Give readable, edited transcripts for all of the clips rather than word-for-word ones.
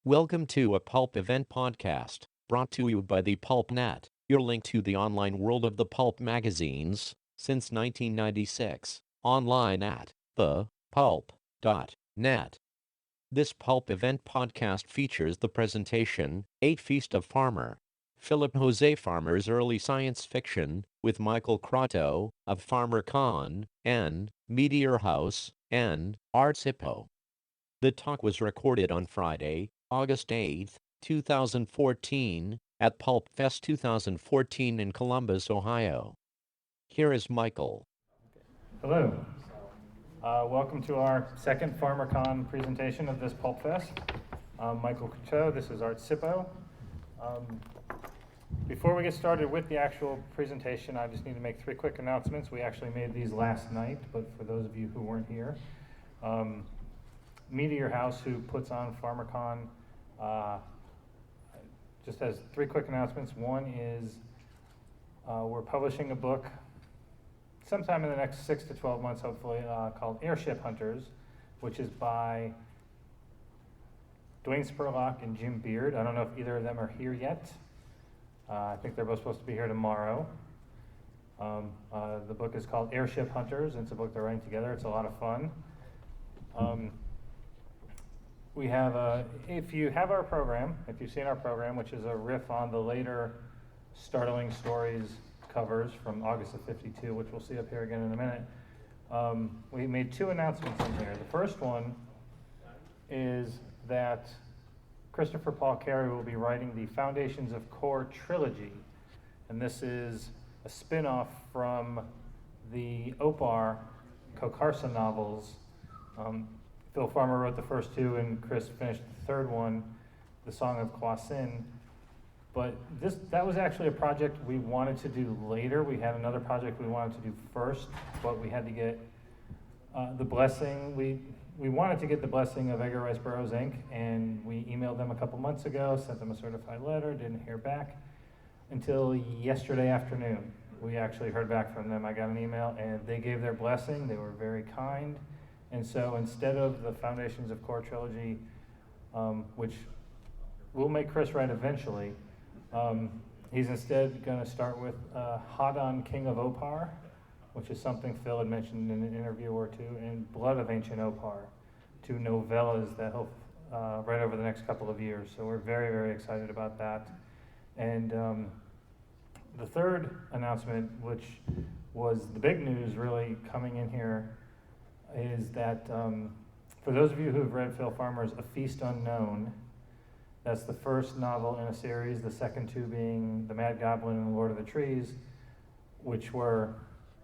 Welcome to a Pulp Event podcast, brought to you by the Pulp Net, your link to the online world of the pulp magazines, since 1996, online at thepulp.net. This Pulp Event podcast features the presentation, 8 Feast of Farmer, Philip José Farmer's early science fiction, with Michael Croteau, of FarmerCon, and Meteor House, and Sippo. The talk was recorded on Friday, August 8, 2014, at PulpFest 2014 in Columbus, Ohio. Here is Michael. Hello. Welcome to our second FarmerCon presentation of this PulpFest. I'm Michael Croteau. This is Sippo. Before we get started with the actual presentation, I just need to make 3 quick announcements. We actually made these last night, but for those of you who weren't here, Meteor House, who puts on FarmerCon, just has 3 quick announcements. One is we're publishing a book sometime in the next 6 to 12 months, hopefully, called Airship Hunters, which is by Dwayne Spurlock and Jim Beard. I don't know if either of them are here yet. I think they're both supposed to be here tomorrow. The book is called Airship Hunters, and it's a book they're writing together. It's a lot of fun. We have if you have our program, if you've seen our program, which is a riff on the later Startling Stories covers from August of '52, which we'll see up here again in a minute, we made 2 announcements in here. The first one is that Christopher Paul Carey will be writing the Foundations of Core trilogy, and this is a spin-off from the Opar Carson novels. Phil Farmer wrote the first 2, and Chris finished the 3rd one, The Song of Kwasin. But that was actually a project we wanted to do later. We had another project we wanted to do first, but we had to get the blessing. We wanted to get the blessing of Edgar Rice Burroughs Inc., and we emailed them a couple months ago, sent them a certified letter, didn't hear back until yesterday afternoon. We actually heard back from them. I got an email, and they gave their blessing. They were very kind. And so instead of the Foundations of Core trilogy, which we'll make Chris write eventually, he's instead going to start with Hadon, King of Opar, which is something Phil had mentioned in an interview or 2, and Blood of Ancient Opar, 2 novellas that he'll write over the next couple of years. So we're very, very excited about that. And the 3rd announcement, which was the big news really coming in here, is that for those of you who have read Phil Farmer's A Feast Unknown, that's the first novel in a series, the second 2 being The Mad Goblin and Lord of the Trees, which were,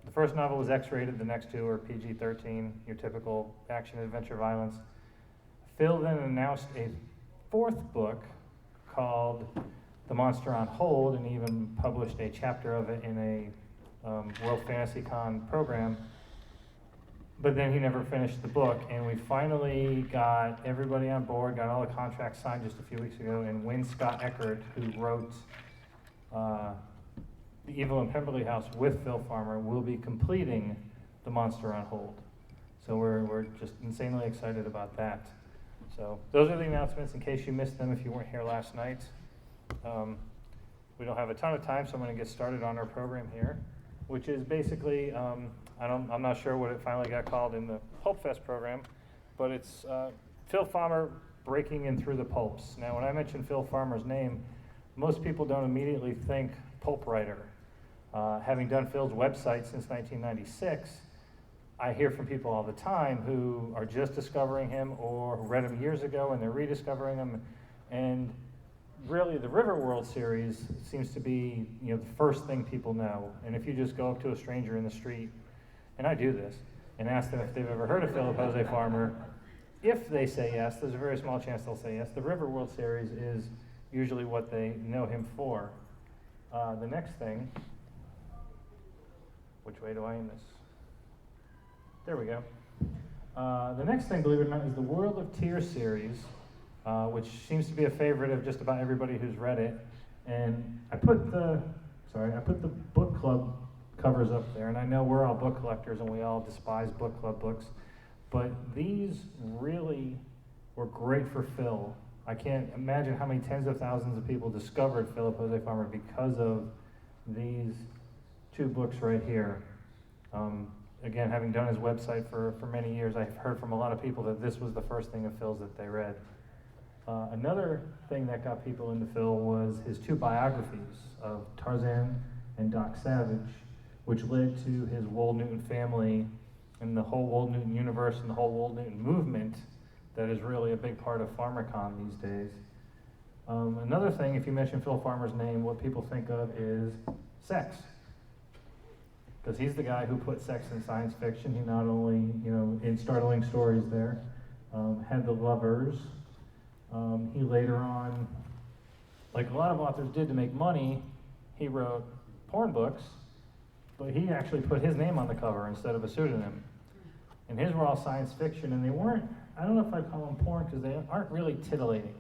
the first novel was X-rated, the next 2 are PG-13, your typical action, adventure, violence. Phil then announced a 4th book called The Monster on Hold, and even published a chapter of it in a World Fantasy Con program. But then he never finished the book, and we finally got everybody on board, got all the contracts signed just a few weeks ago, and Wayne Scott Eckert, who wrote The Evil in Pemberley House with Phil Farmer, will be completing The Monster on Hold. So we're just insanely excited about that. So those are the announcements in case you missed them if you weren't here last night. We don't have a ton of time, so I'm going to get started on our program here, which is basically, I'm not sure what it finally got called in the PulpFest program, but it's Phil Farmer breaking in through the pulps. Now, when I mention Phil Farmer's name, most people don't immediately think pulp writer. Having done Phil's website since 1996, I hear from people all the time who are just discovering him or who read him years ago and they're rediscovering him. And really, the Riverworld series seems to be, the first thing people know. And if you just go up to a stranger in the street, and I do this, and ask them if they've ever heard of Philip José Farmer, if they say yes, there's a very small chance they'll say yes. The Riverworld series is usually what they know him for. The next thing, which way do I aim this? There we go. The next thing, believe it or not, is the World of Tears series, which seems to be a favorite of just about everybody who's read it. And I put the book club covers up there, and I know we're all book collectors and we all despise book club books, but these really were great for Phil. I can't imagine how many tens of thousands of people discovered Philip José Farmer because of these two books right here. Again, having done his website for many years, I've heard from a lot of people that this was the first thing of Phil's that they read. Another thing that got people into Phil was his two biographies of Tarzan and Doc Savage, which led to his Wold Newton family and the whole Wold Newton universe and the whole Wold Newton movement that is really a big part of FarmerCon these days. Another thing, if you mention Phil Farmer's name, what people think of is sex. Because he's the guy who put sex in science fiction. He not only, in Startling Stories there, had the lovers. He later on, like a lot of authors did to make money, he wrote porn books, but he actually put his name on the cover instead of a pseudonym. And his were all science fiction, and they weren't, I don't know if I'd call them porn, because they aren't really titillating.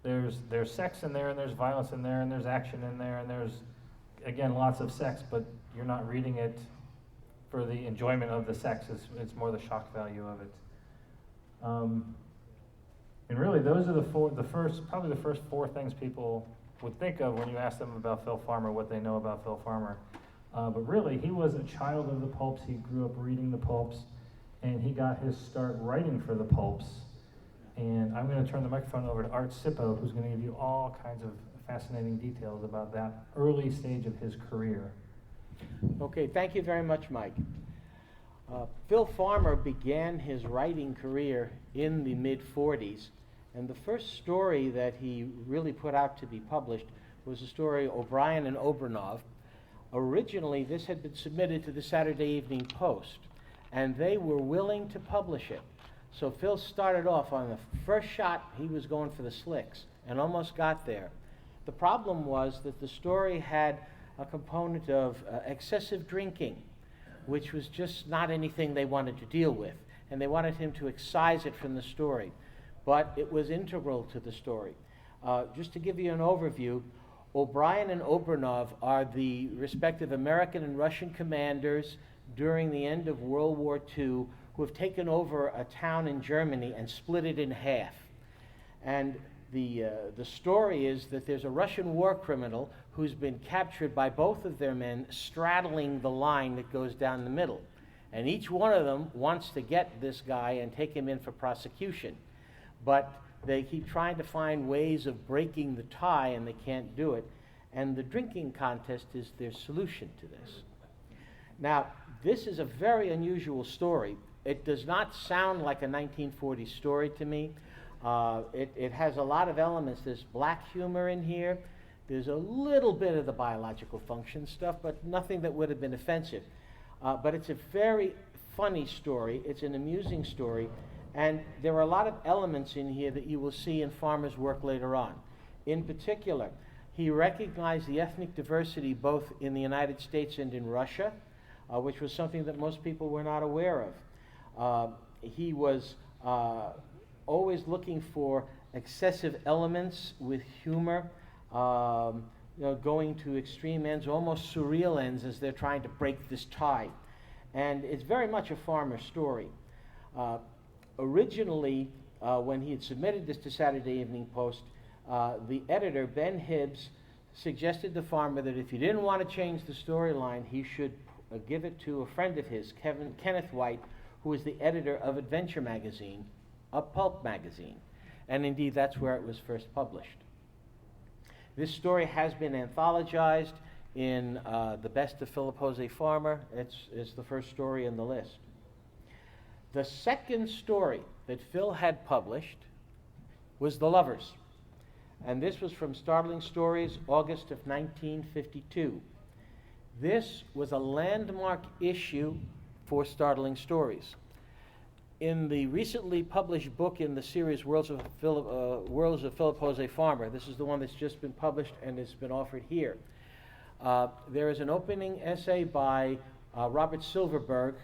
There's sex in there, and there's violence in there, and there's action in there, and there's, again, lots of sex, but you're not reading it for the enjoyment of the sex. It's more the shock value of it. And really, those are probably the first four things people would think of when you ask them about Phil Farmer, what they know about Phil Farmer. But really, he was a child of the pulps. He grew up reading the pulps, and he got his start writing for the pulps. And I'm going to turn the microphone over to Art Sippo, who's going to give you all kinds of fascinating details about that early stage of his career. Okay, thank you very much, Mike. Phil Farmer began his writing career in the mid-40s, and the first story that he really put out to be published was the story O'Brien and Obernov. Originally, this had been submitted to the Saturday Evening Post, and they were willing to publish it. So Phil started off on the first shot, he was going for the slicks, and almost got there. The problem was that the story had a component of excessive drinking, which was just not anything they wanted to deal with, and they wanted him to excise it from the story. But it was integral to the story. Just to give you an overview, O'Brien and Obernov are the respective American and Russian commanders during the end of World War II who have taken over a town in Germany and split it in half. And the story is that there's a Russian war criminal who's been captured by both of their men straddling the line that goes down the middle. And each one of them wants to get this guy and take him in for prosecution. But they keep trying to find ways of breaking the tie, and they can't do it. And the drinking contest is their solution to this. Now, this is a very unusual story. It does not sound like a 1940s story to me. It has a lot of elements. There's black humor in here. There's a little bit of the biological function stuff, but nothing that would have been offensive. But it's a very funny story. It's an amusing story. And there are a lot of elements in here that you will see in Farmer's work later on. In particular, he recognized the ethnic diversity both in the United States and in Russia, which was something that most people were not aware of. He was always looking for excessive elements with humor, going to extreme ends, almost surreal ends as they're trying to break this tie. And it's very much a Farmer story. Originally, when he had submitted this to Saturday Evening Post, the editor, Ben Hibbs, suggested to Farmer that if he didn't want to change the storyline, he should give it to a friend of his, Kenneth White, who was the editor of Adventure magazine, a pulp magazine. And indeed, that's where it was first published. This story has been anthologized in The Best of Philip José Farmer. It's the first story in the list. The second story that Phil had published was The Lovers. And this was from Startling Stories, August of 1952. This was a landmark issue for Startling Stories. In the recently published book in the series Worlds of Philip José Farmer, this is the one that's just been published and has been offered here. There is an opening essay by Robert Silverberg,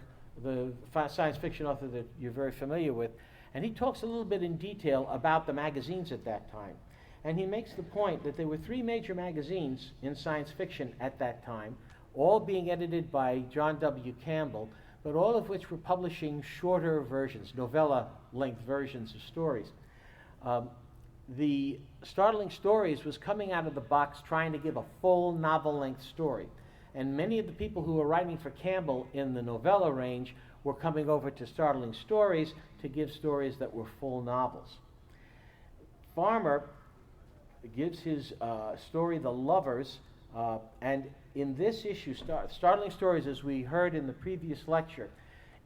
the science fiction author that you're very familiar with, and he talks a little bit in detail about the magazines at that time. And he makes the point that there were three major magazines in science fiction at that time, all being edited by John W. Campbell, but all of which were publishing shorter versions, novella-length versions of stories. the Startling Stories was coming out of the box trying to give a full novel-length story. And many of the people who were writing for Campbell in the novella range were coming over to Startling Stories to give stories that were full novels. Farmer gives his story, The Lovers, and in this issue, Startling Stories, as we heard in the previous lecture,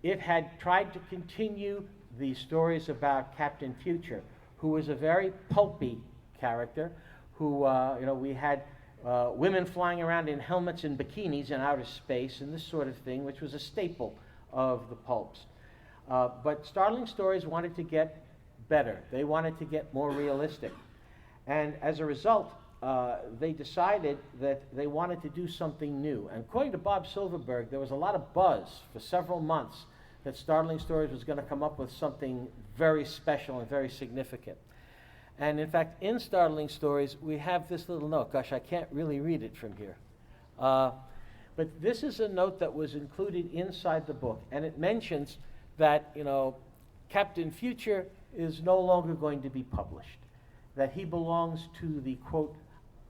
it had tried to continue the stories about Captain Future, who was a very pulpy character, who, we had women flying around in helmets and bikinis in outer space and this sort of thing, which was a staple of the pulps. But Startling Stories wanted to get better. They wanted to get more realistic. And as a result, they decided that they wanted to do something new. And according to Bob Silverberg, there was a lot of buzz for several months that Startling Stories was going to come up with something very special and very significant. And in fact, in Startling Stories, we have this little note. Gosh, I can't really read it from here. But this is a note that was included inside the book. And it mentions that, Captain Future is no longer going to be published, that he belongs to the, quote,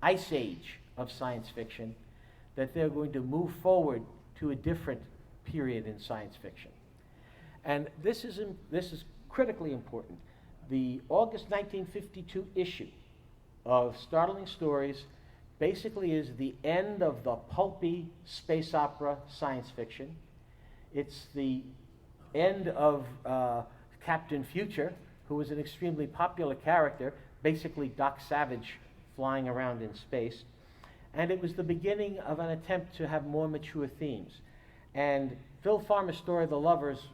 Ice Age of science fiction, that they're going to move forward to a different period in science fiction. And this is critically important. The August 1952 issue of Startling Stories basically is the end of the pulpy space opera science fiction. It's the end of Captain Future, who was an extremely popular character, basically Doc Savage flying around in space. And it was the beginning of an attempt to have more mature themes. And Phil Farmer's story, The Lovers,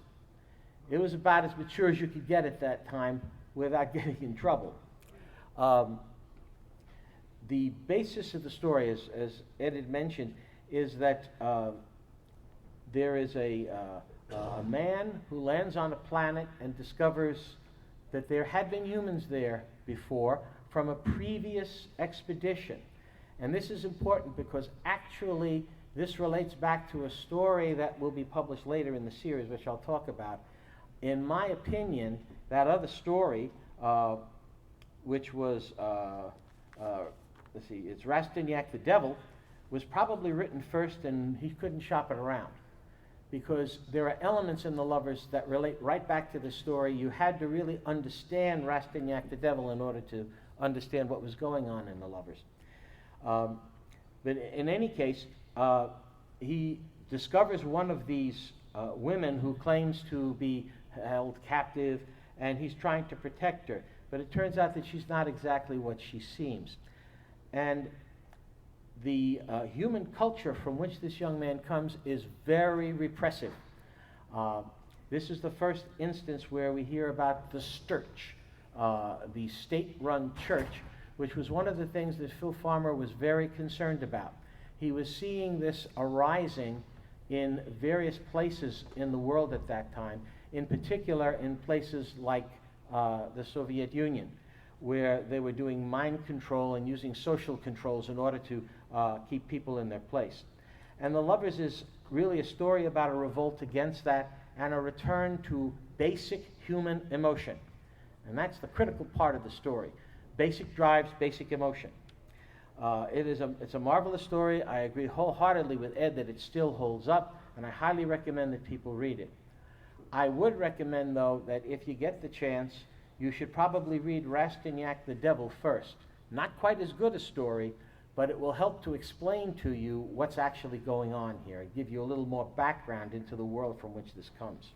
it was about as mature as you could get at that time without getting in trouble. The basis of the story, as Ed had mentioned, is that there is a man who lands on a planet and discovers that there had been humans there before from a previous expedition. And this is important because actually this relates back to a story that will be published later in the series, which I'll talk about. In my opinion, that other story, which was, it's Rastignac the Devil, was probably written first and he couldn't shop it around. Because there are elements in The Lovers that relate right back to the story. You had to really understand Rastignac the Devil in order to understand what was going on in The Lovers. But in any case, he discovers one of these women who claims to be held captive, and he's trying to protect her. But it turns out that she's not exactly what she seems. And the human culture from which this young man comes is very repressive. This is the first instance where we hear about the Sturch, the state-run church, which was one of the things that Phil Farmer was very concerned about. He was seeing this arising in various places in the world at that time, in particular in places like the Soviet Union, where they were doing mind control and using social controls in order to keep people in their place. And The Lovers is really a story about a revolt against that and a return to basic human emotion. And that's the critical part of the story. Basic drives, basic emotion. It's a marvelous story. I agree wholeheartedly with Ed that it still holds up, and I highly recommend that people read it. I would recommend, though, that if you get the chance, you should probably read Rastignac the Devil first. Not quite as good a story, but it will help to explain to you what's actually going on here, give you a little more background into the world from which this comes.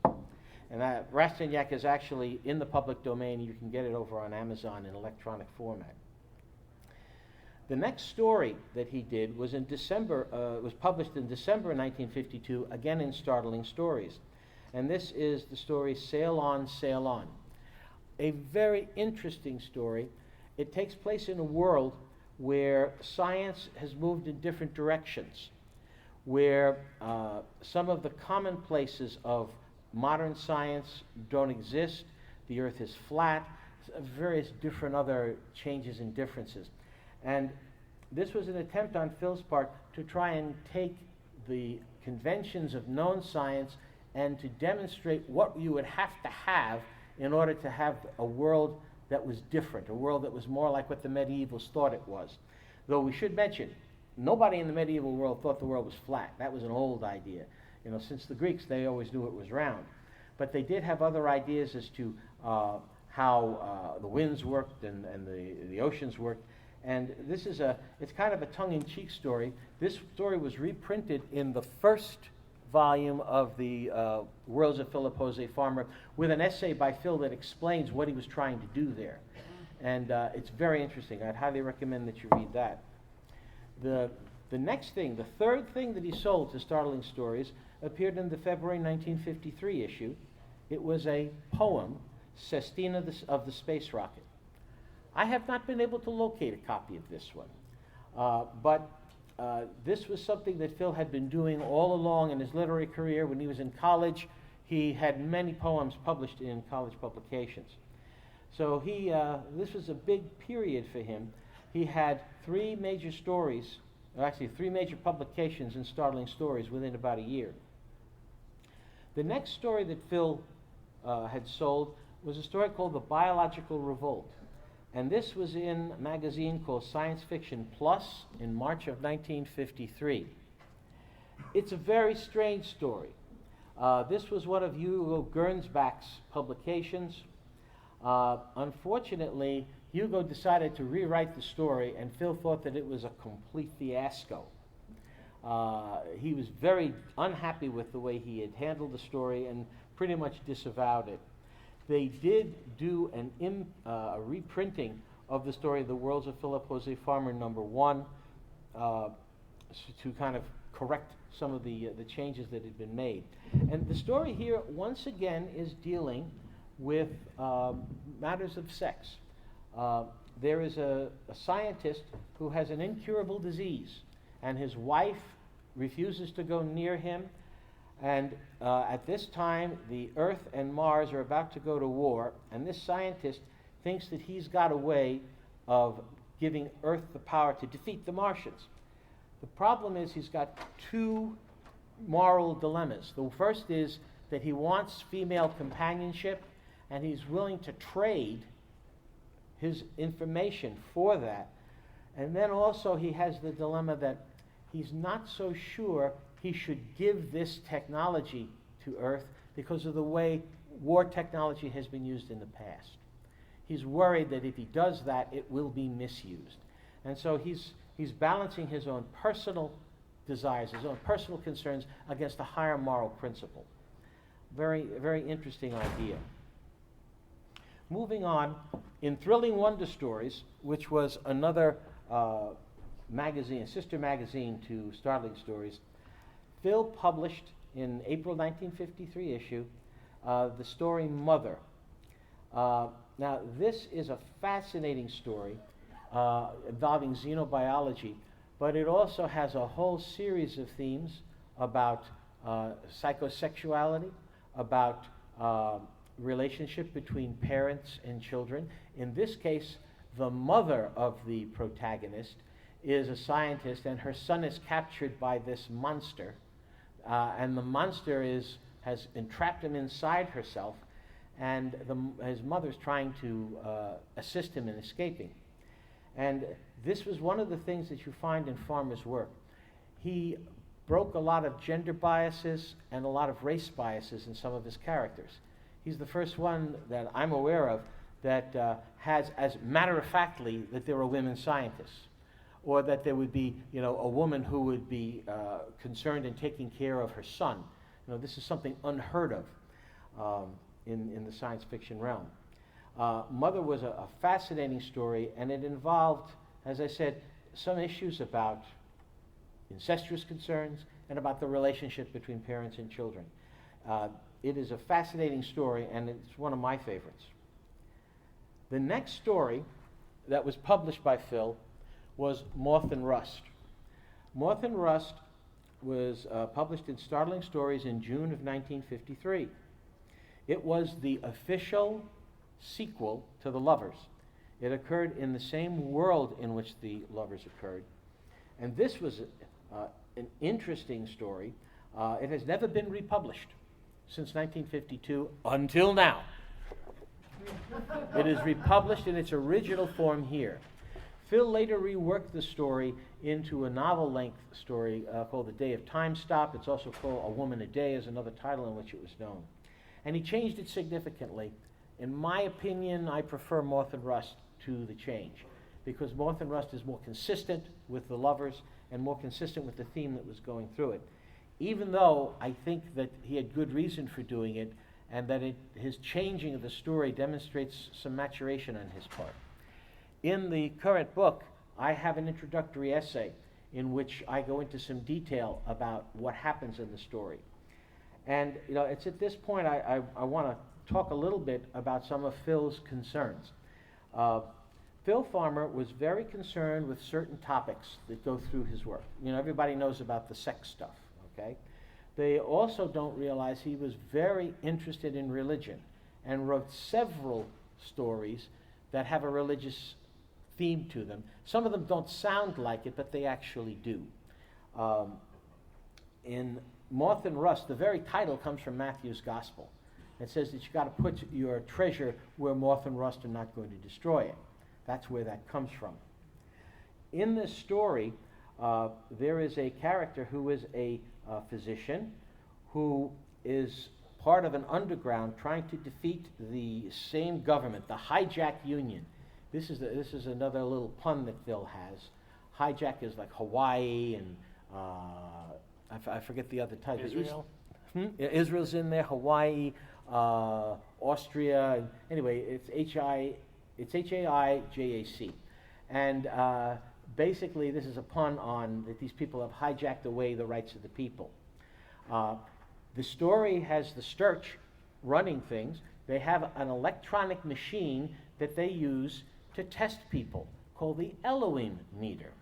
And Rastignac is actually in the public domain. You can get it over on Amazon in electronic format. The next story that he did was was published in December 1952, again in Startling Stories. And this is the story Sail On, Sail On. A very interesting story. It takes place in a world where science has moved in different directions, where some of the commonplaces of modern science don't exist. The Earth is flat, various different other changes and differences. And this was an attempt on Phil's part to try and take the conventions of known science and to demonstrate what you would have to have in order to have a world that was different, a world that was more like what the medievals thought it was. Though we should mention, nobody in the medieval world thought the world was flat. That was an old idea. Since the Greeks, they always knew it was round. But they did have other ideas as to how the winds worked and the oceans worked. And this is it's kind of a tongue-in-cheek story. This story was reprinted in the first volume of the Worlds of Philip José Farmer with an essay by Phil that explains what he was trying to do there. And it's very interesting. I'd highly recommend that you read that. The next thing, the third thing that he sold to Startling Stories appeared in the February 1953 issue. It was a poem, Sestina of the Space Rocket. I have not been able to locate a copy of this one, but this was something that Phil had been doing all along in his literary career. When he was in college, he had many poems published in college publications. So this was a big period for him. He had three major publications in Startling Stories within about a year. The next story that Phil had sold was a story called The Biological Revolt. And this was in a magazine called Science Fiction Plus in March of 1953. It's a very strange story. This was one of Hugo Gernsback's publications. Unfortunately, Hugo decided to rewrite the story, and Phil thought that it was a complete fiasco. He was very unhappy with the way he had handled the story and pretty much disavowed it. They did do a reprinting of the story, The Worlds of Philip José Farmer, #1, to kind of correct some of the changes that had been made. And the story here, once again, is dealing with matters of sex. There is a scientist who has an incurable disease, and his wife refuses to go near him. And at this time, the Earth and Mars are about to go to war, and this scientist thinks that he's got a way of giving Earth the power to defeat the Martians. The problem is he's got two moral dilemmas. The first is that he wants female companionship, and he's willing to trade his information for that. And then also he has the dilemma that he's not so sure he should give this technology to Earth because of the way war technology has been used in the past. He's worried that if he does that, it will be misused. And so he's balancing his own personal desires, his own personal concerns against a higher moral principle. Very, very interesting idea. Moving on, in Thrilling Wonder Stories, which was another magazine, a sister magazine to Startling Stories, Phil published in April 1953 issue the story Mother. Now, this is a fascinating story involving xenobiology, but it also has a whole series of themes about psychosexuality, about relationship between parents and children. In this case, the mother of the protagonist is a scientist, and her son is captured by this monster. And the monster has entrapped him inside herself, and his mother's trying to assist him in escaping. And this was one of the things that you find in Farmer's work. He broke a lot of gender biases and a lot of race biases in some of his characters. He's the first one that I'm aware of that has, as matter-of-factly, that there are women scientists, or that there would be, a woman who would be concerned in taking care of her son. This is something unheard of in the science fiction realm. Mother was a fascinating story, and it involved, as I said, some issues about incestuous concerns and about the relationship between parents and children. It is a fascinating story, and it's one of my favorites. The next story that was published by Phil was Moth and Rust. Moth and Rust was published in Startling Stories in June of 1953. It was the official sequel to The Lovers. It occurred in the same world in which The Lovers occurred. And this was an interesting story. It has never been republished since 1952 until now. It is republished in its original form here. Phil later reworked the story into a novel-length story called The Day of Time Stop. It's also called A Woman a Day is another title in which it was known. And he changed it significantly. In my opinion, I prefer Moth and Rust to the change, because Moth and Rust is more consistent with the lovers and more consistent with the theme that was going through it. Even though I think that he had good reason for doing it, and that his changing of the story demonstrates some maturation on his part. In the current book, I have an introductory essay in which I go into some detail about what happens in the story. And it's at this point I want to talk a little bit about some of Phil's concerns. Phil Farmer was very concerned with certain topics that go through his work. Everybody knows about the sex stuff, okay? They also don't realize he was very interested in religion and wrote several stories that have a religious theme to them. Some of them don't sound like it, but they actually do. In Moth and Rust, the very title comes from Matthew's Gospel. It says that you got to put your treasure where moth and rust are not going to destroy it. That's where that comes from. In this story, there is a character who is a physician who is part of an underground trying to defeat the same government, the Hijack Union. This is another little pun that Phil has. Hijack is like Hawaii and I forget the other type. Israel? Israel's in there, Hawaii, Austria. Anyway, it's H-A-I-J-A-C. And basically this is a pun on that these people have hijacked away the rights of the people. The story has the Sturch running things. They have an electronic machine that they use to test people called the Elohim meter.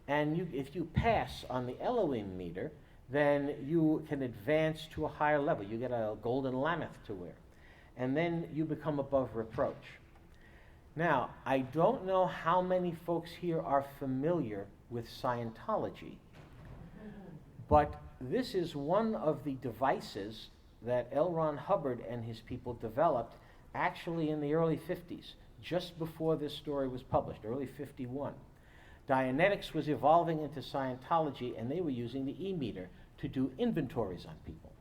And if you pass on the Elohim meter, then you can advance to a higher level. You get a golden lameth to wear. And then you become above reproach. Now, I don't know how many folks here are familiar with Scientology, but this is one of the devices that L. Ron Hubbard and his people developed actually in the early 50s, just before this story was published, early 51. Dianetics was evolving into Scientology, and they were using the E-meter to do inventories on people.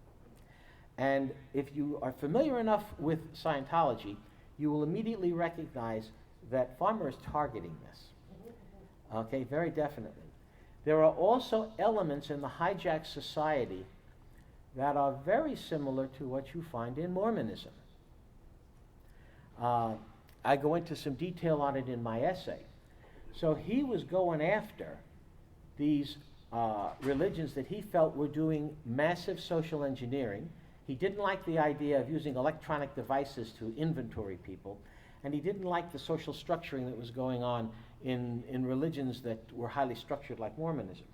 And if you are familiar enough with Scientology, you will immediately recognize that Farmer is targeting this. Okay, very definitely. There are also elements in the hijacked society that are very similar to what you find in Mormonism. I go into some detail on it in my essay. So he was going after these religions that he felt were doing massive social engineering. He didn't like the idea of using electronic devices to inventory people, and he didn't like the social structuring that was going on in religions that were highly structured like Mormonism.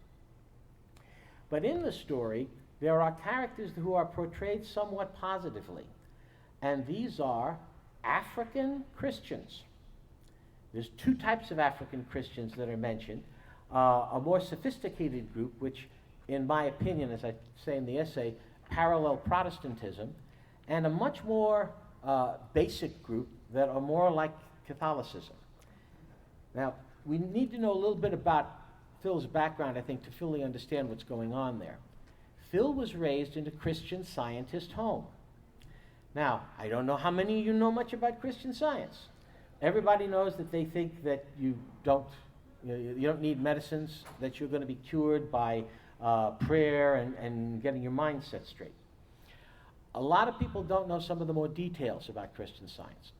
But in the story, there are characters who are portrayed somewhat positively, and these are African Christians. There's two types of African Christians that are mentioned. A more sophisticated group, which, in my opinion, as I say in the essay, parallel Protestantism, and a much more basic group that are more like Catholicism. Now, we need to know a little bit about Phil's background, I think, to fully understand what's going on there. Phil was raised in a Christian Scientist home. Now, I don't know how many of you know much about Christian Science. Everybody knows that they think that you don't need medicines, that you're going to be cured by prayer and getting your mind set straight. A lot of people don't know some of the more details about Christian Science.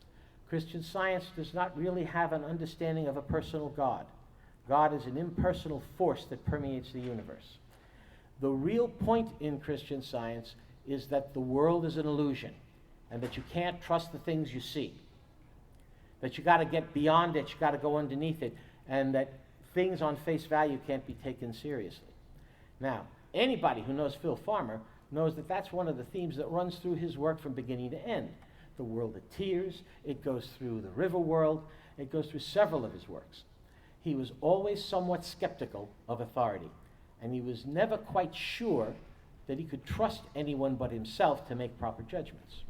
Christian Science does not really have an understanding of a personal God. God is an impersonal force that permeates the universe. The real point in Christian Science is that the world is an illusion and that you can't trust the things you see. That you got to get beyond it, you got to go underneath it, and that things on face value can't be taken seriously. Now, anybody who knows Phil Farmer knows that that's one of the themes that runs through his work from beginning to end. The world of tears, it goes through the river world, it goes through several of his works. He was always somewhat skeptical of authority, and he was never quite sure that he could trust anyone but himself to make proper judgments.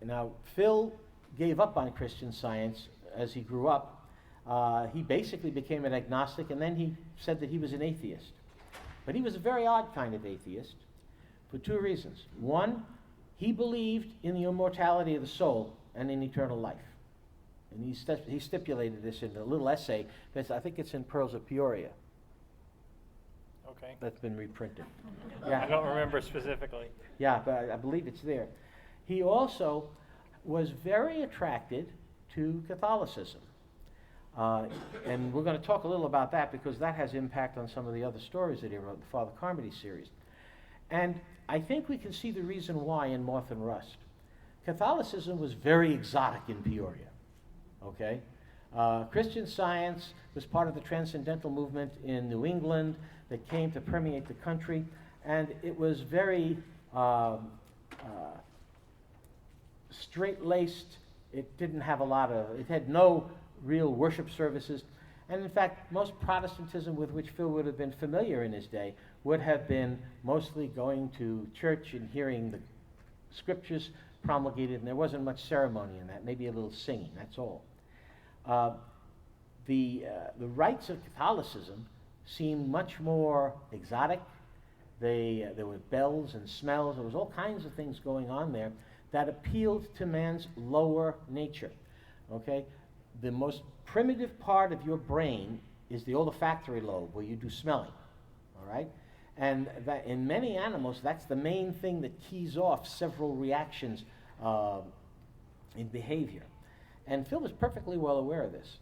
Now, Phil gave up on Christian Science as he grew up. He basically became an agnostic, and then he said that he was an atheist. But he was a very odd kind of atheist for two reasons. One, he believed in the immortality of the soul and in eternal life. And he stipulated this in a little essay that's, I think it's in Pearls of Peoria. Okay. That's been reprinted. I don't remember specifically. Yeah, but I believe it's there. He also was very attracted to Catholicism. And we're going to talk a little about that because that has impact on some of the other stories that he wrote, the Father Carmody series. And I think we can see the reason why in Moth and Rust. Catholicism was very exotic in Peoria, okay? Christian Science was part of the transcendental movement in New England that came to permeate the country, and it was very straight-laced. It didn't have it had no real worship services. And in fact, most Protestantism with which Phil would have been familiar in his day would have been mostly going to church and hearing the scriptures promulgated, and there wasn't much ceremony in that, maybe a little singing, that's all. The rites of Catholicism seemed much more exotic. There were bells and smells. There was all kinds of things going on there that appealed to man's lower nature. Okay? The most primitive part of your brain is the olfactory lobe, where you do smelling. All right? And that in many animals, that's the main thing that keys off several reactions in behavior. And Phil was perfectly well aware of this.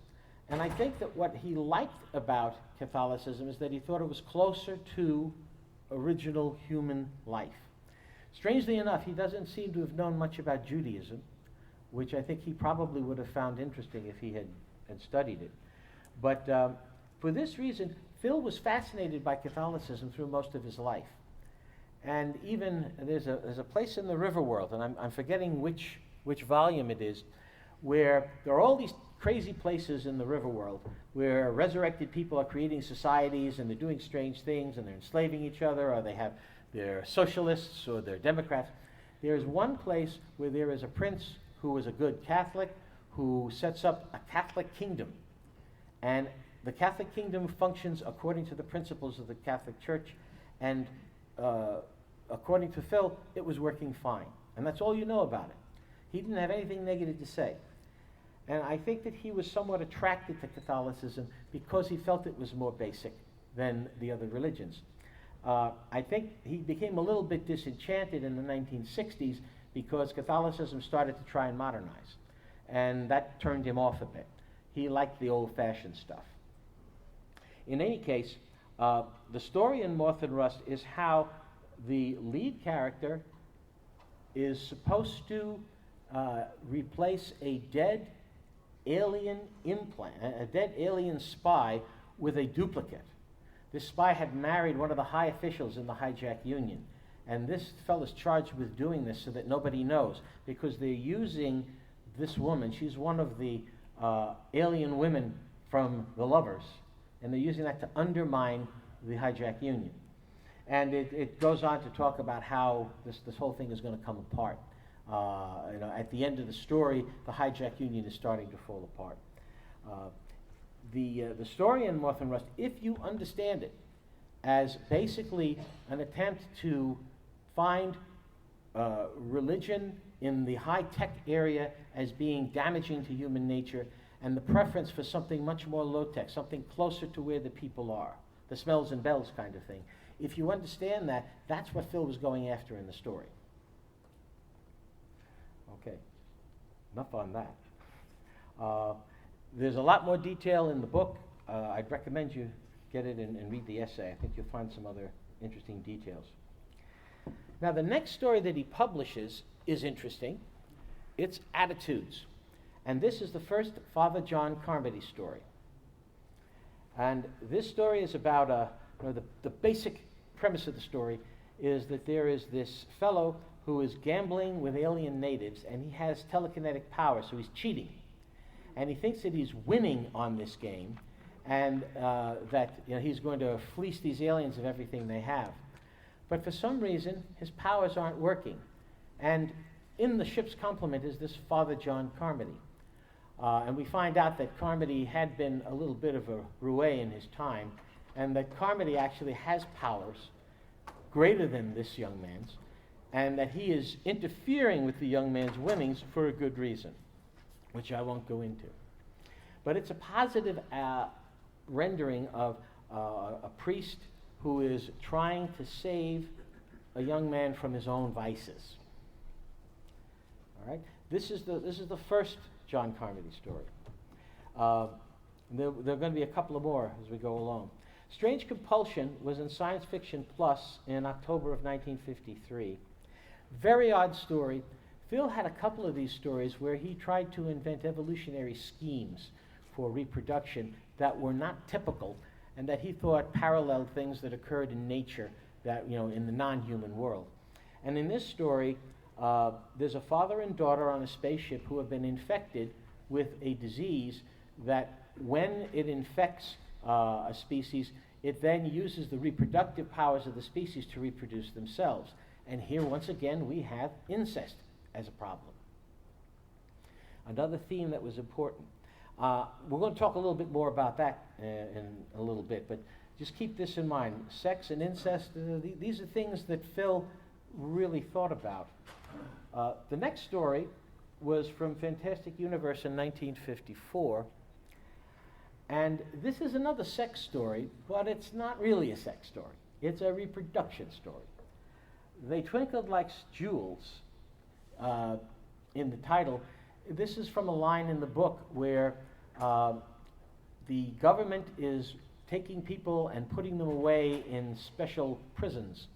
And I think that what he liked about Catholicism is that he thought it was closer to original human life. Strangely enough, he doesn't seem to have known much about Judaism, which I think he probably would have found interesting if he had studied it. But for this reason, Phil was fascinated by Catholicism through most of his life. And even there's a place in the River World, and I'm forgetting which volume it is, where there are all these crazy places in the River World where resurrected people are creating societies and they're doing strange things and they're enslaving each other, or they're socialists or they're Democrats. There's one place where there is a prince who is a good Catholic who sets up a Catholic kingdom. And the Catholic kingdom functions according to the principles of the Catholic Church, and according to Phil, it was working fine. And that's all you know about it. He didn't have anything negative to say. And I think that he was somewhat attracted to Catholicism because he felt it was more basic than the other religions. I think he became a little bit disenchanted in the 1960s because Catholicism started to try and modernize. And that turned him off a bit. He liked the old-fashioned stuff. In any case, the story in Moth and Rust is how the lead character is supposed to replace a dead alien implant, a dead alien spy with a duplicate. This spy had married one of the high officials in the hijack union, and this fellow's charged with doing this so that nobody knows, because they're using this woman. She's one of the alien women from The Lovers, and they're using that to undermine the hijack union. And it goes on to talk about how this whole thing is going to come apart. At the end of the story, the hijack union is starting to fall apart. The story in Moth and Rust, if you understand it as basically an attempt to find religion in the high-tech area as being damaging to human nature, and the preference for something much more low-tech, something closer to where the people are, the smells and bells kind of thing. If you understand that, that's what Phil was going after in the story. Okay, enough on that. There's a lot more detail in the book. I'd recommend you get it and read the essay. I think you'll find some other interesting details. Now, the next story that he publishes is interesting. It's Attitudes. And this is the first Father John Carmody story. And this story is about the basic premise of the story is that there is this fellow who is gambling with alien natives, and he has telekinetic power, so he's cheating. And he thinks that he's winning on this game, and that he's going to fleece these aliens of everything they have. But for some reason, his powers aren't working. And in the ship's complement is this Father John Carmody. And we find out that Carmody had been a little bit of a roue in his time, and that Carmody actually has powers greater than this young man's, and that he is interfering with the young man's winnings for a good reason, which I won't go into. But it's a positive rendering of a priest who is trying to save a young man from his own vices. All right, this is the first John Carmody story. There are going to be a couple of more as we go along. Strange Compulsion was in Science Fiction Plus in October of 1953. Very odd story. Phil had a couple of these stories where he tried to invent evolutionary schemes for reproduction that were not typical, and that he thought paralleled things that occurred in nature, that, you know, in the non-human world. And in this story, there's a father and daughter on a spaceship who have been infected with a disease that, when it infects a species, it then uses the reproductive powers of the species to reproduce themselves. And here, once again, we have incest as a problem. Another theme that was important. We're going to talk a little bit more about that in a little bit, but just keep this in mind. Sex and incest, these are things that Phil really thought about. The next story was from Fantastic Universe in 1954, and this is another sex story, but it's not really a sex story. It's a reproduction story. They twinkled like jewels in the title. This is from a line in the book where the government is taking people and putting them away in special prisons.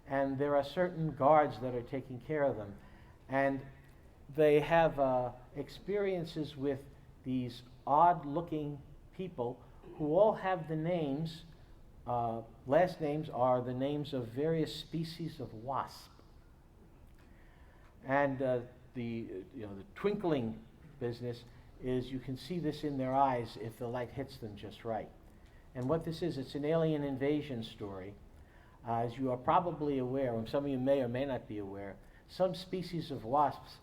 And there are certain guards that are taking care of them. And they have experiences with these odd-looking people who all have the names, last names are the names of various species of wasp. And the twinkling business is, you can see this in their eyes if the light hits them just right. And what this is, it's an alien invasion story. As you are probably aware, and some of you may or may not be aware, some species of wasps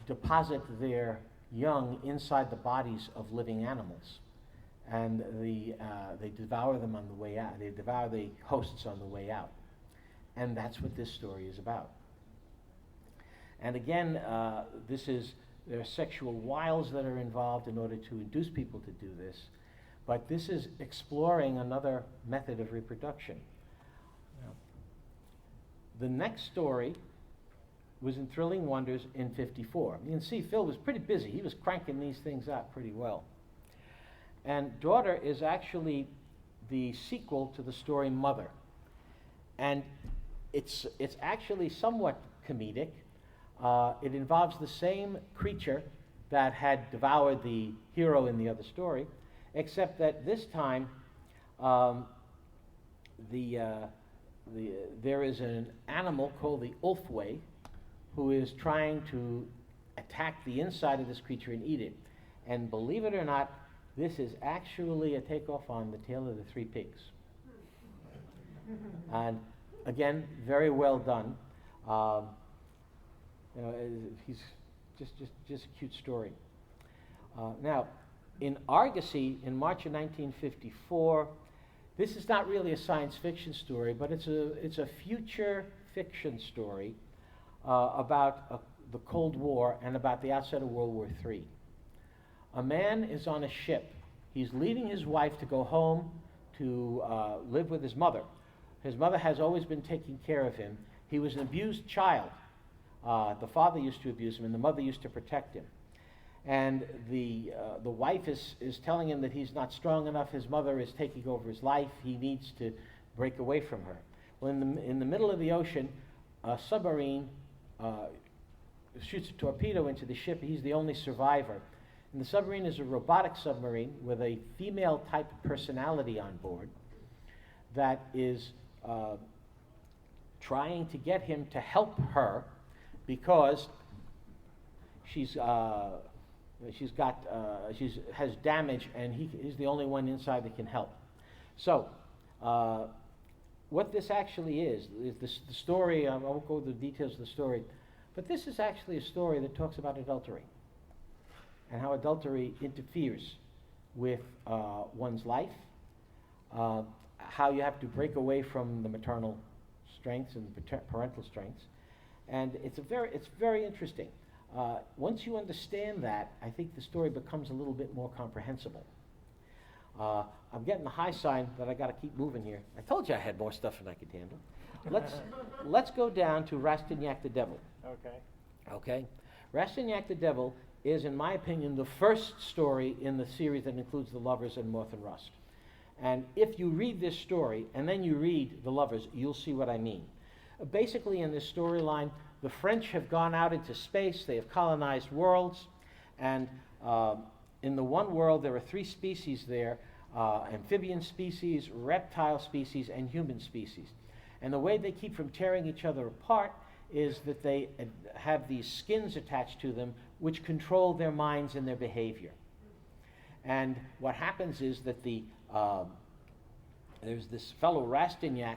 deposit their young inside the bodies of living animals. And they devour them on the way out. They devour the hosts on the way out. And that's what this story is about. And again, there are sexual wiles that are involved in order to induce people to do this. But this is exploring another method of reproduction. Now, the next story was in Thrilling Wonders in 54. You can see Phil was pretty busy. He was cranking these things out pretty well. And Daughter is actually the sequel to the story Mother. And it's actually somewhat comedic. It involves the same creature that had devoured the hero in the other story, except that this time there is an animal called the Ulfway who is trying to attack the inside of this creature and eat it. And believe it or not, this is actually a takeoff on The Tale of the Three Pigs. And again, very well done. He's just a cute story. Now, in Argosy, in March of 1954, this is not really a science fiction story, but it's a future fiction story about the Cold War and about the outset of World War III. A man is on a ship. He's leaving his wife to go home to live with his mother. His mother has always been taking care of him. He was an abused child. The father used to abuse him, and the mother used to protect him. And the wife is telling him that he's not strong enough. His mother is taking over his life. He needs to break away from her. Well, in the middle of the ocean, a submarine shoots a torpedo into the ship. He's the only survivor. And the submarine is a robotic submarine with a female-type personality on board that is trying to get him to help her because she has damage, and he's the only one inside that can help. So, what this actually is the story. I won't go into the details of the story, But this is actually a story that talks about adultery and how adultery interferes with one's life, how you have to break away from the maternal strengths and parental strengths. And it's very interesting. Once you understand that, I think the story becomes a little bit more comprehensible. I'm getting the high sign that I got to keep moving here. I told you I had more stuff than I could handle. Let's go down to Rastignac the Devil. Okay. Okay? Rastignac the Devil is, in my opinion, the first story in the series that includes The Lovers and Moth and Rust. And if you read this story and then you read The Lovers, you'll see what I mean. Basically, in this storyline, the French have gone out into space. They have colonized worlds. And in the one world, there are 3 species there, amphibian species, reptile species, and human species. And the way they keep from tearing each other apart is that they have these skins attached to them which control their minds and their behavior. And what happens is that there's this fellow Rastignac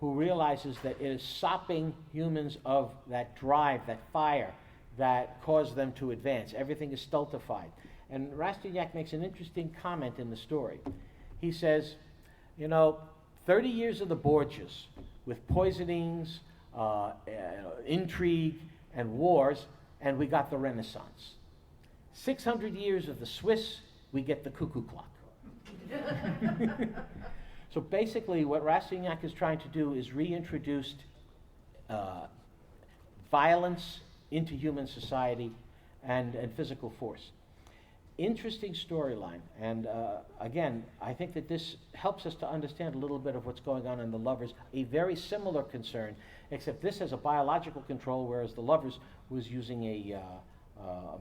who realizes that it is sopping humans of that drive, that fire, that caused them to advance. Everything is stultified. And Rastignac makes an interesting comment in the story. He says, 30 years of the Borgias, with poisonings, intrigue, and wars, and we got the Renaissance. 600 years of the Swiss, we get the cuckoo clock. So basically what Rastignac is trying to do is reintroduce violence into human society and physical force. Interesting storyline, and again, I think that this helps us to understand a little bit of what's going on in The Lovers, a very similar concern, except this has a biological control, whereas The Lovers was using a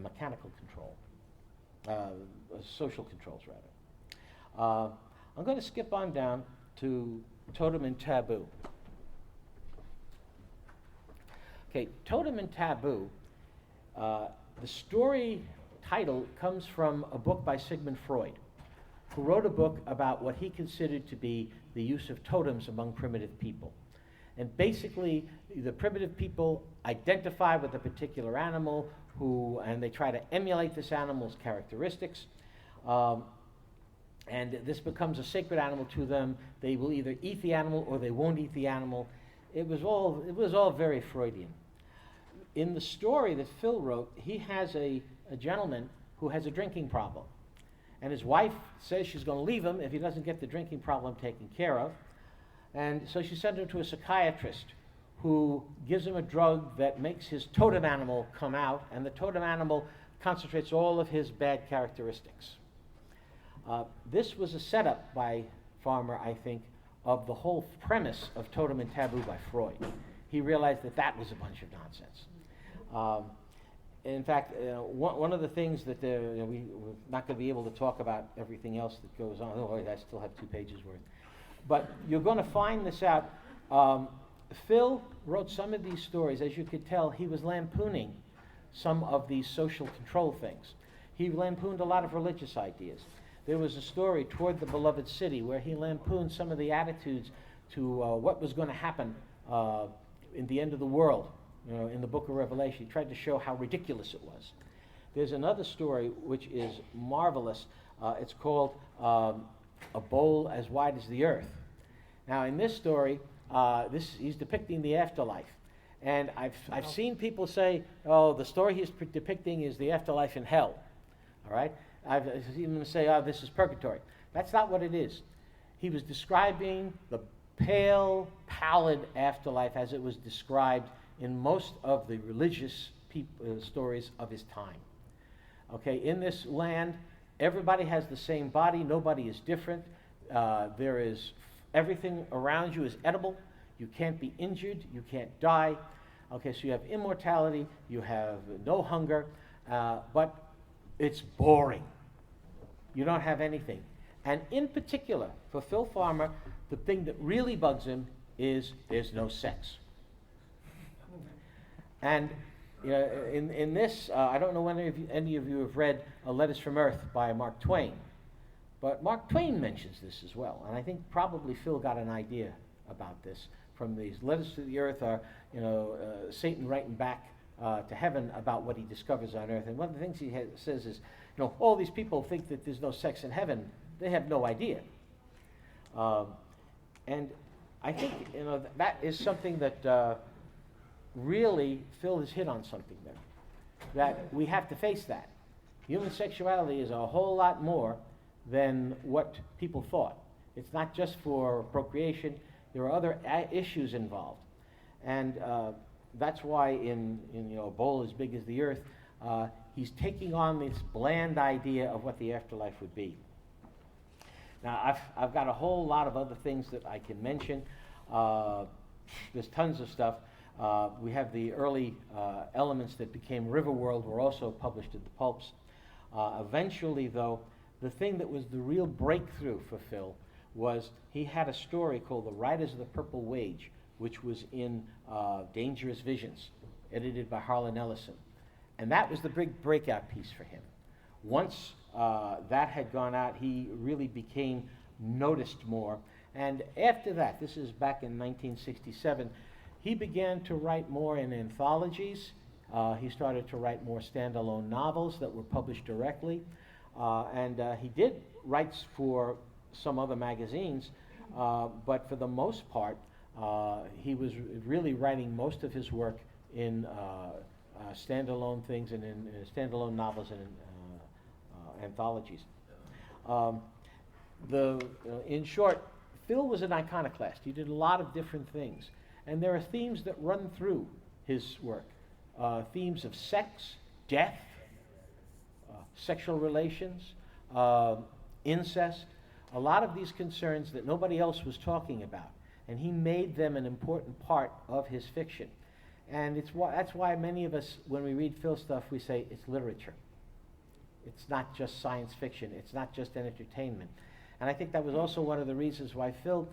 mechanical control, social controls rather. I'm going to skip on down to Totem and Taboo. Okay, Totem and Taboo, the story title comes from a book by Sigmund Freud, who wrote a book about what he considered to be the use of totems among primitive people. And basically, the primitive people identify with a particular animal and they try to emulate this animal's characteristics. And this becomes a sacred animal to them. They will either eat the animal or they won't eat the animal. It was all very Freudian. In the story that Phil wrote, he has a gentleman who has a drinking problem. And his wife says she's going to leave him if he doesn't get the drinking problem taken care of. And so she sent him to a psychiatrist who gives him a drug that makes his totem animal come out, and the totem animal concentrates all of his bad characteristics. This was a setup by Farmer, I think, of the whole premise of Totem and Taboo by Freud. He realized that that was a bunch of nonsense. In fact, one of the things that we're not going to be able to talk about everything else that goes on. Oh, I still have 2 pages worth. But you're going to find this out. Phil wrote some of these stories. As you could tell, he was lampooning some of these social control things. He lampooned a lot of religious ideas. There was a story, Toward the Beloved City, where he lampooned some of the attitudes to what was going to happen in the end of the world. In the book of Revelation. He tried to show how ridiculous it was. There's another story which is marvelous. It's called A Bowl as Wide as the Earth. Now, in this story, he's depicting the afterlife. And I've seen people say, oh, the story he's depicting is the afterlife in hell. All right? I've seen them say, oh, this is purgatory. That's not what it is. He was describing the pale, pallid afterlife as it was described in most of the religious stories of his time. Okay, in this land, everybody has the same body. Nobody is different. Everything around you is edible. You can't be injured. You can't die. Okay, so you have immortality. You have no hunger. But it's boring. You don't have anything. And in particular, for Phil Farmer, the thing that really bugs him is there's no sex. And in this, I don't know whether any of you have read Letters from Earth by Mark Twain, but Mark Twain mentions this as well. And I think probably Phil got an idea about this from these letters to the earth. Are Satan writing back to heaven about what he discovers on earth. And one of the things he says is, all these people think that there's no sex in heaven. They have no idea. And I think that is something that really Phil has hit on something there. That we have to face that. Human sexuality is a whole lot more than what people thought. It's not just for procreation. There are other issues involved. And that's why in a bowl as big as the earth, he's taking on this bland idea of what the afterlife would be. Now, I've got a whole lot of other things that I can mention. There's tons of stuff. We have the early elements that became Riverworld were also published in the pulps. Eventually, though, the thing that was the real breakthrough for Phil was he had a story called The Riders of the Purple Wage, which was in Dangerous Visions, edited by Harlan Ellison. And that was the big breakout piece for him. Once that had gone out, he really became noticed more. And after that, this is back in 1967, he began to write more in anthologies. He started to write more standalone novels that were published directly. And he did write for some other magazines, but for the most part, he was really writing most of his work in standalone things and in standalone novels and in anthologies. In short, Phil was an iconoclast. He did a lot of different things. And there are themes that run through his work. Themes of sex, death, sexual relations, incest, a lot of these concerns that nobody else was talking about. And he made them an important part of his fiction. And that's why many of us, when we read Phil stuff, we say it's literature. It's not just science fiction. It's not just entertainment. And I think that was also one of the reasons why Phil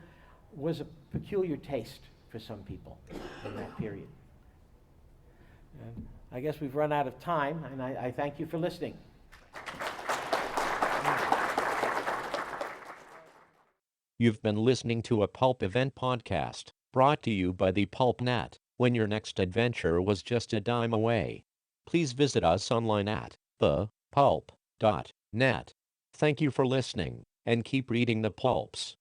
was a peculiar taste for some people in that period. And I guess we've run out of time, and I thank you for listening. You've been listening to a Pulp Event podcast, brought to you by the PulpNet. When your next adventure was just a dime away. Please visit us online at thepulp.net. Thank you for listening, and keep reading the pulps.